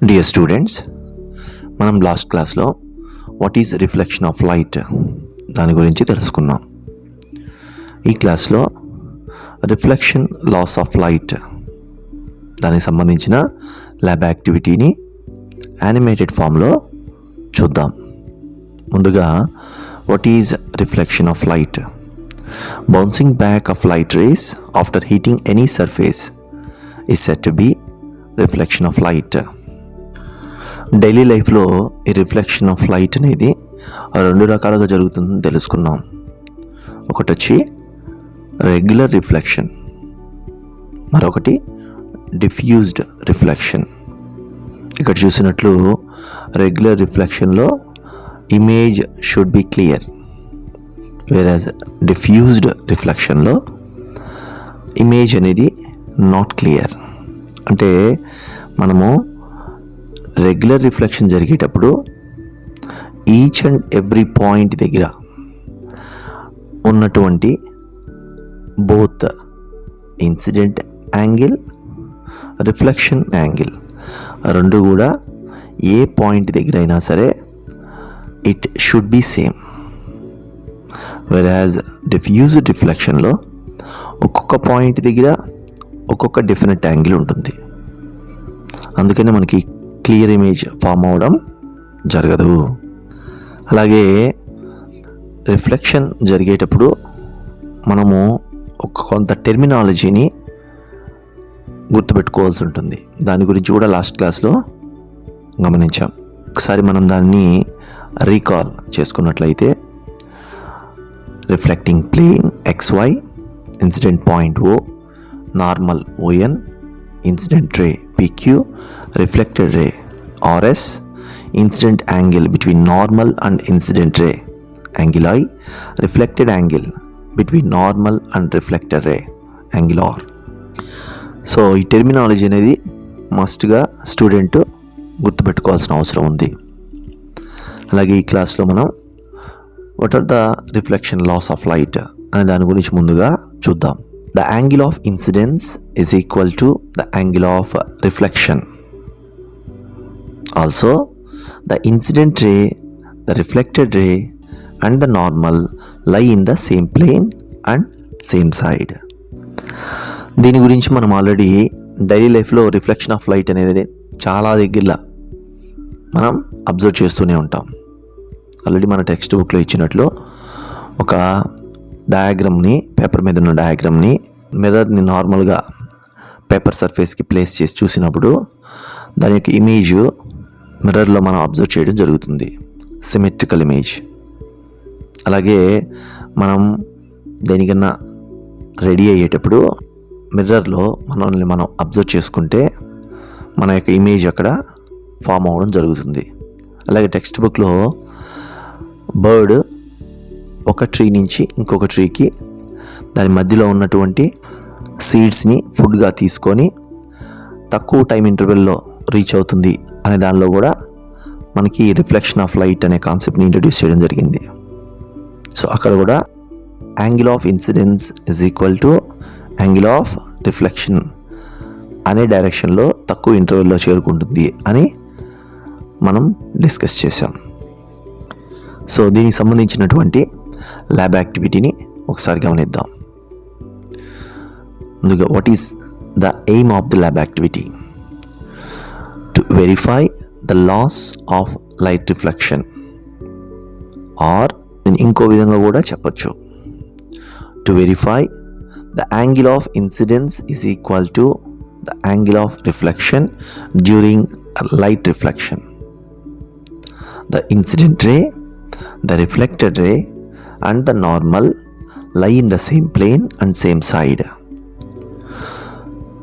Dear students, మనం last క్లాస్లో what is reflection of light దాని గురించి తెలుసుకున్నాం. ఈ క్లాస్లో రిఫ్లెక్షన్ లాస్ ఆఫ్ లైట్ దానికి సంబంధించిన ల్యాబ్ యాక్టివిటీని యానిమేటెడ్ ఫామ్లో చూద్దాం. ముందుగా what is reflection of light? Bouncing back of light race after heating any surface is said to be reflection of light. Daily లైఫ్లో ఈ రిఫ్లెక్షన్ ఆఫ్ లైట్ అనేది రెండు రకాలుగా జరుగుతుందని తెలుసుకున్నాం. ఒకటి వచ్చి రెగ్యులర్ రిఫ్లెక్షన్, మరొకటి డిఫ్యూజ్డ్ రిఫ్లెక్షన్. ఇక్కడ చూసినట్లు రెగ్యులర్ రిఫ్లెక్షన్లో image should be clear, whereas diffused రిఫ్లెక్షన్లో ఇమేజ్ అనేది నాట్ క్లియర్. అంటే మనము రెగ్యులర్ రిఫ్లెక్షన్ జరిగేటప్పుడు ఈచ్ అండ్ ఎవ్రీ పాయింట్ దగ్గర ఉన్నటువంటి both incident angle, reflection angle రెండు కూడా ఏ పాయింట్ దగ్గర అయినా సరే it should be same. Whereas diffused రిఫ్లెక్షన్లో ఒక్కొక్క పాయింట్ దగ్గర ఒక్కొక్క డెఫినెట్ యాంగిల్ ఉంటుంది. అందుకనే మనకి క్లియర్ ఇమేజ్ ఫామ్ అవడం జరగదు. అలాగే రిఫ్లెక్షన్ జరిగేటప్పుడు మనము కొంత టెర్మినాలజీని గుర్తుపెట్టుకోవాల్సి ఉంటుంది. దాని గురించి కూడా లాస్ట్ క్లాస్లో గమనించాం. ఒకసారి మనం దాన్ని రీకాల్ చేసుకున్నట్లయితే, reflecting plane XY, incident point O, normal ON, incident ray PQ, reflected ray RS, incident angle between normal and incident ray angle I, reflected angle between normal and reflected ray angle R. So ఈ terminology అనేది మస్ట్గా student గుర్తుపెట్టుకోవాల్సిన అవసరం ఉంది. అలాగే ఈ క్లాస్లో మనం what are the reflection laws of light అనే దాని గురించి ముందుగా చూద్దాం. The angle of incidence is equal to the angle of reflection. Also, the incident ray, the reflected ray and the normal lie in the same plane and same side. దీని గురించి మనం already daily లైఫ్లో reflection of light అనేది చాలా దగ్గరలో మనం observe చేస్తూనే ఉంటాం. ఆల్రెడీ మన టెక్స్ట్ బుక్లో ఇచ్చినట్లు ఒక డయాగ్రామ్ని, పేపర్ మీద ఉన్న డయాగ్రామ్ని మిర్రర్ని నార్మల్గా పేపర్ సర్ఫేస్కి ప్లేస్ చేసి చూసినప్పుడు దాని యొక్క ఇమేజ్ మిర్రర్లో మనం అబ్జర్వ్ చేయడం జరుగుతుంది, సిమెట్రికల్ ఇమేజ్. అలాగే మనం దేనికన్నా రెడీ అయ్యేటప్పుడు మిర్రర్లో మనల్ని మనం అబ్జర్వ్ చేసుకుంటే మన యొక్క ఇమేజ్ అక్కడ ఫామ్ అవ్వడం జరుగుతుంది. అలాగే టెక్స్ట్ బుక్లో బర్డ్ ఒక ట్రీ నుంచి ఇంకొక ట్రీకి దాని మధ్యలో ఉన్నటువంటి సీడ్స్ని ఫుడ్గా తీసుకొని తక్కువ టైం ఇంటర్వెల్లో రీచ్ అవుతుంది అనే దానిలో కూడా మనకి రిఫ్లెక్షన్ ఆఫ్ లైట్ అనే కాన్సెప్ట్ని ఇంట్రడ్యూస్ చేయడం జరిగింది. సో అక్కడ కూడా angle of incidence is equal to angle of reflection అనే డైరెక్షన్లో తక్కువ ఇంటర్వెల్లో చేరుకుంటుంది అని మనం డిస్కస్ చేసాం. సో దీనికి సంబంధించినటువంటి ల్యాబ్ యాక్టివిటీని ఒకసారి గమనిద్దాం. ముందుగా what is the aim of the lab activity? To verify the loss of light reflection, or ఇంకో విధంగా కూడా చెప్పచ్చు, to verify the angle of incidence is equal to the angle of reflection during light reflection. The incident ray, the reflected ray and the normal lie in the same plane and same side.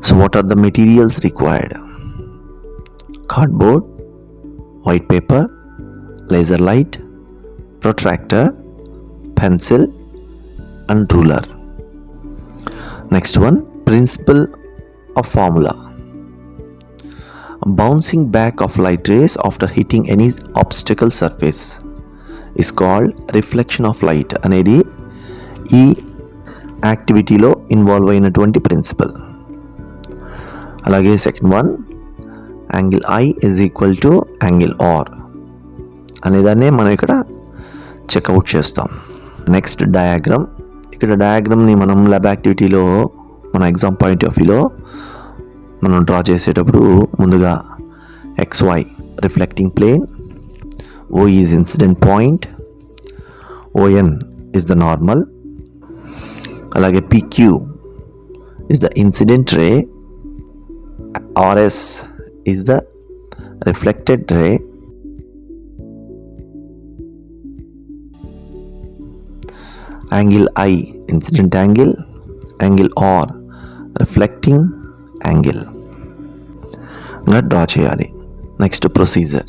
So what are the materials required? Cardboard, white paper, laser light, protractor, pencil and ruler. Next one, principle of formula. Bouncing back of light rays after hitting any obstacle surface is called reflection of light అనేది ఈ యాక్టివిటీలో involve అయినటువంటి principle. అలాగే second one, angle I is equal to angle R అనేదాన్ని మనం ఇక్కడ check out చేస్తాం. Next diagram. ఇక్కడ డయాగ్రామ్ని మనం ల్యాబ్ యాక్టివిటీలో మన ఎగ్జామ్ పాయింట్ ఆఫ్ వ్యూలో మనం డ్రా చేసేటప్పుడు ముందుగా XY reflecting plane, O is incident point, ON is the normal, అలాగే PQ is the incident ray, RS is the reflected ray, angle I incident angle, angle R reflecting angle గా draw చేయాలి. Next procedure.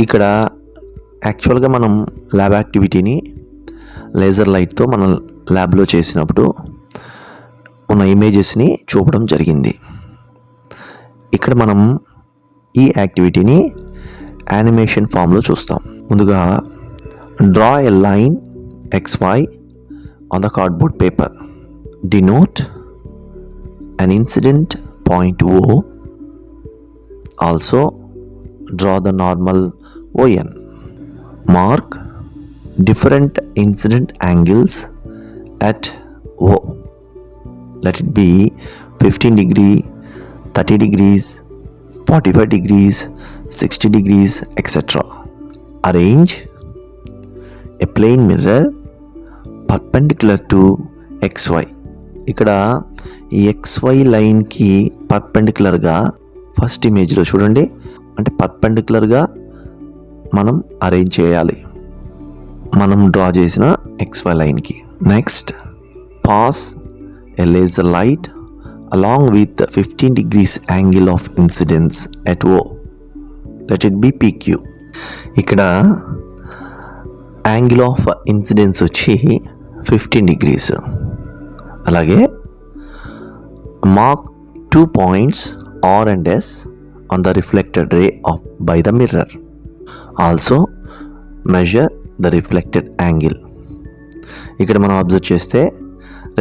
ఇక్కడ యాక్చువల్గా మనం lab యాక్టివిటీని laser లైట్తో మనం ల్యాబ్లో చేసినప్పుడు ఉన్న ఇమేజెస్ని చూపడం జరిగింది. ఇక్కడ మనం ఈ యాక్టివిటీని యానిమేషన్ ఫామ్లో చూస్తాం. ముందుగా draw a line XY on the cardboard paper. Denote an incident point O. Also draw the normal ON. Mark different incident angles at O. Let it be 15 degree, 30 degrees, 45 degrees, 60 degrees, etc. Arrange a plane mirror perpendicular to XY. ఇక్కడ ఈ XY లైన్కి పర్పెండిక్యులర్గా first ఇమేజ్లో చూడండి, అంటే పర్పెండిక్యులర్గా మనం arrange చేయాలి మనం draw చేసిన XY లైన్కి. Next pass a laser light along with 15 degrees angle of incidence at O. Let it be PQ. ఇక్కడ యాంగిల్ ఆఫ్ ఇన్సిడెన్స్ వచ్చి 15 degrees. అలాగే mark 2 points R and S on the reflected ray by the mirror. Also measure the reflected angle. ఇక్కడ మనం observe చేస్తే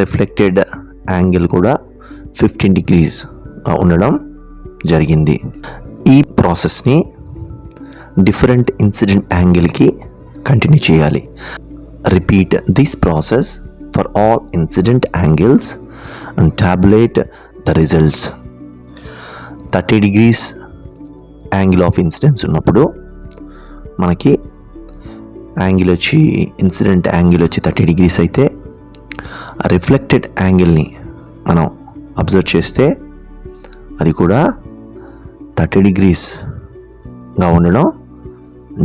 reflected angle కూడా 15 degrees ఉండడం జరిగింది. ఈ ప్రాసెస్ని డిఫరెంట్ ఇన్సిడెంట్ యాంగిల్కి కంటిన్యూ చేయాలి. Repeat this process for all incident angles and tabulate the results. 30 degrees angle of incidence ఉన్నప్పుడు మనకి యాంగిల్ వచ్చి ఇన్సిడెంట్ యాంగిల్ వచ్చి 30 degrees అయితే రిఫ్లెక్టెడ్ యాంగిల్ని మనం అబ్జర్వ్ చేస్తే అది కూడా 30 degreesగా ఉండడం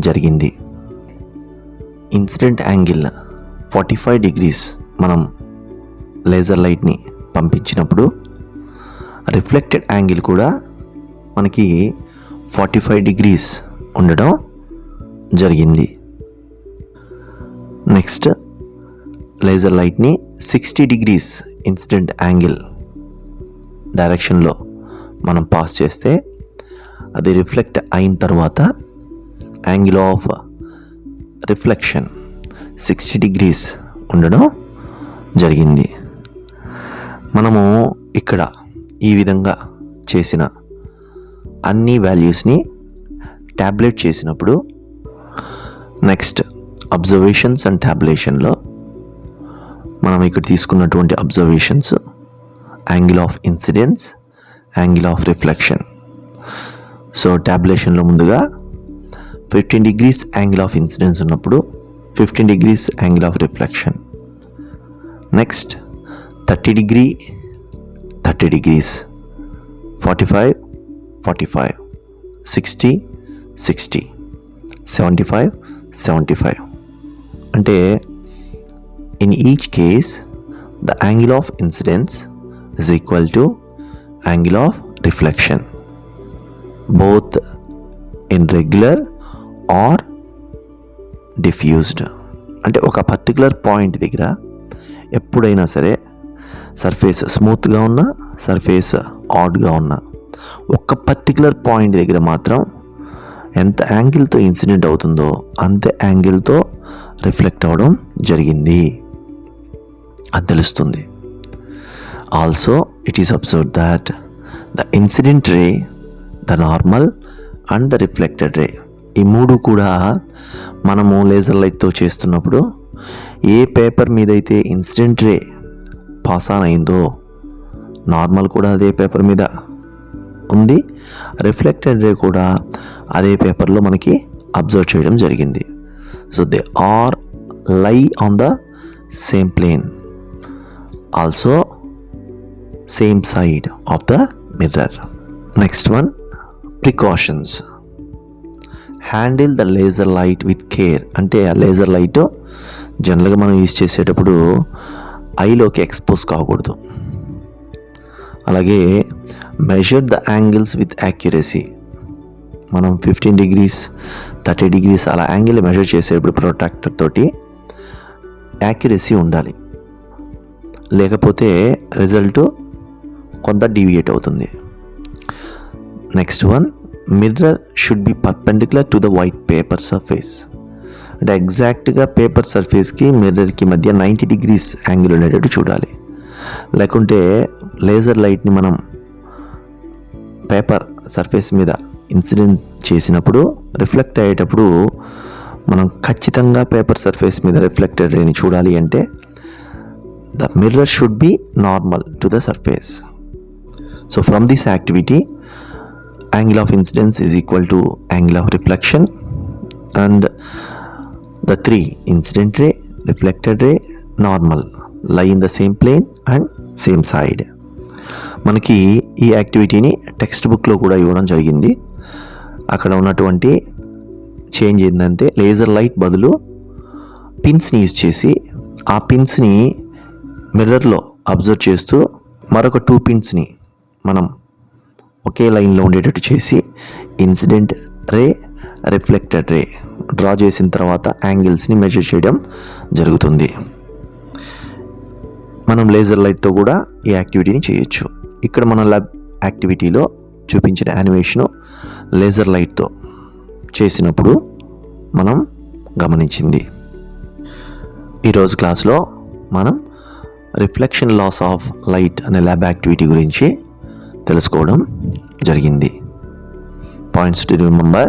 జరిగింది. ఇన్సిడెంట్ యాంగిల్ 45 degrees మనం లేజర్ లైట్ని పంపించినప్పుడు రిఫ్లెక్టెడ్ యాంగిల్ కూడా మనకి 45 degrees ఉండడం జరిగింది. నెక్స్ట్ లేజర్ లైట్ని 60 degrees ఇన్సిడెంట్ యాంగిల్ డైరెక్షన్లో మనం పాస్ చేస్తే అది రిఫ్లెక్ట్ అయిన తర్వాత యాంగిల్ ఆఫ్ రిఫ్లెక్షన్ 60 degrees ఉండడం జరిగింది. మనము ఇక్కడ ఈ విధంగా చేసిన అన్ని వాల్యూస్ని ట్యాబ్లెట్ చేసినప్పుడు నెక్స్ట్ అబ్జర్వేషన్స్ అండ్ ట్యాబ్లేషన్లో మనం ఇక్కడ తీసుకున్నటువంటి observations angle of incidence, angle of reflection. So ట్యాబ్లేషన్లో ముందుగా 15 degrees యాంగిల్ ఆఫ్ ఇన్సిడెన్స్ ఉన్నప్పుడు 15 degrees angle of reflection. Next 30 degrees, 45, 60, 75, 75. అంటే in each case the angle of incidence is equal to angle of reflection both in regular or diffused. అంటే ఒక particular point దగ్గర ఎప్పుడైనా సరే surface స్మూత్గా ఉన్నా surface ఆడ్గా ఉన్నా ఒక పర్టికులర్ పాయింట్ దగ్గర మాత్రం ఎంత యాంగిల్తో ఇన్సిడెంట్ అవుతుందో అంతే యాంగిల్తో రిఫ్లెక్ట్ అవ్వడం జరిగింది అది తెలుస్తుంది. Also, it is observed that the incident ray the normal and the reflected రే. ఈ మూడు కూడా మనము లేజర్ లైట్తో చేస్తున్నప్పుడు ఏ పేపర్ మీద అయితే ఇన్సిడెంట్ రే పాస్ ఆన్ అయిందో నార్మల్ కూడా అదే పేపర్ మీద ఉంది, రిఫ్లెక్టెడ్ రే కూడా అదే పేపర్లో మనకి అబ్జర్వ్ చేయడం జరిగింది. So they are lie on the same plane, also same side of the mirror. Next one, precautions. Handle the laser light with care. అంటే ఆ లేజర్ లైట్ జనరల్గా మనం యూజ్ చేసేటప్పుడు ఐలోకి ఎక్స్పోజ్ కాకూడదు. అలాగే measure the angles with accuracy. మనం 15 degrees 30 degrees అలా angle measure చేసేటప్పుడు ప్రొట్రాక్టర్ తోటి యాక్యురసీ ఉండాలి, లేకపోతే రిజల్ట్ కొంత డీవియేట్ అవుతుంది. Next one, mirror should be perpendicular to the white paper surface. అంటే ఎగ్జాక్ట్గా పేపర్ సర్ఫేస్కి మిర్రర్కి మధ్య 90 degrees యాంగిల్ ఉండేటట్టు చూడాలి. లేకుంటే లేజర్ లైట్ని మనం పేపర్ సర్ఫేస్ మీద ఇన్సిడెంట్ చేసినప్పుడు రిఫ్లెక్ట్ అయ్యేటప్పుడు మనం ఖచ్చితంగా పేపర్ సర్ఫేస్ మీద రిఫ్లెక్టెడ్ రేని చూడాలి అంటే the mirror should be normal to the surface. So from this activity, angle of incidence is equal to angle of reflection, and the three, incident ray, reflected ray, normal, lie in the same plane and same side. మనకి ఈ యాక్టివిటీని text బుక్లో కూడా ఇవ్వడం జరిగింది. అక్కడ ఉన్నటువంటి change ఏంటంటే laser light బదులు పిన్స్ని యూజ్ చేసి ఆ పిన్స్ని మిర్రర్లో అబ్జర్వ్ చేస్తూ మరొక 2 పిన్స్ని మనం ఒకే లైన్లో ఉండేటట్టు చేసి ఇన్సిడెంట్ రే, రిఫ్లెక్టెడ్ రే డ్రా చేసిన తర్వాత యాంగిల్స్ని మెజర్ చేయడం జరుగుతుంది. మనం లేజర్ లైట్తో కూడా ఈ యాక్టివిటీని చేయొచ్చు. ఇక్కడ మన ల్యాబ్ యాక్టివిటీలో చూపించిన యానిమేషను లేజర్ లైట్తో చేసినప్పుడు మనం గమనించింది. ఈరోజు క్లాస్లో మనం రిఫ్లెక్షన్ లాస్ ఆఫ్ లైట్ అనే ల్యాబ్ యాక్టివిటీ గురించి తెలుసుకోవడం జరిగింది. Points to remember: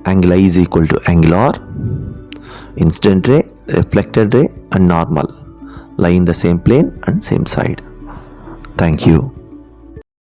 angle I is equal to angle R, incident ray, reflected ray and normal lie in the same plane and same side. Thank you.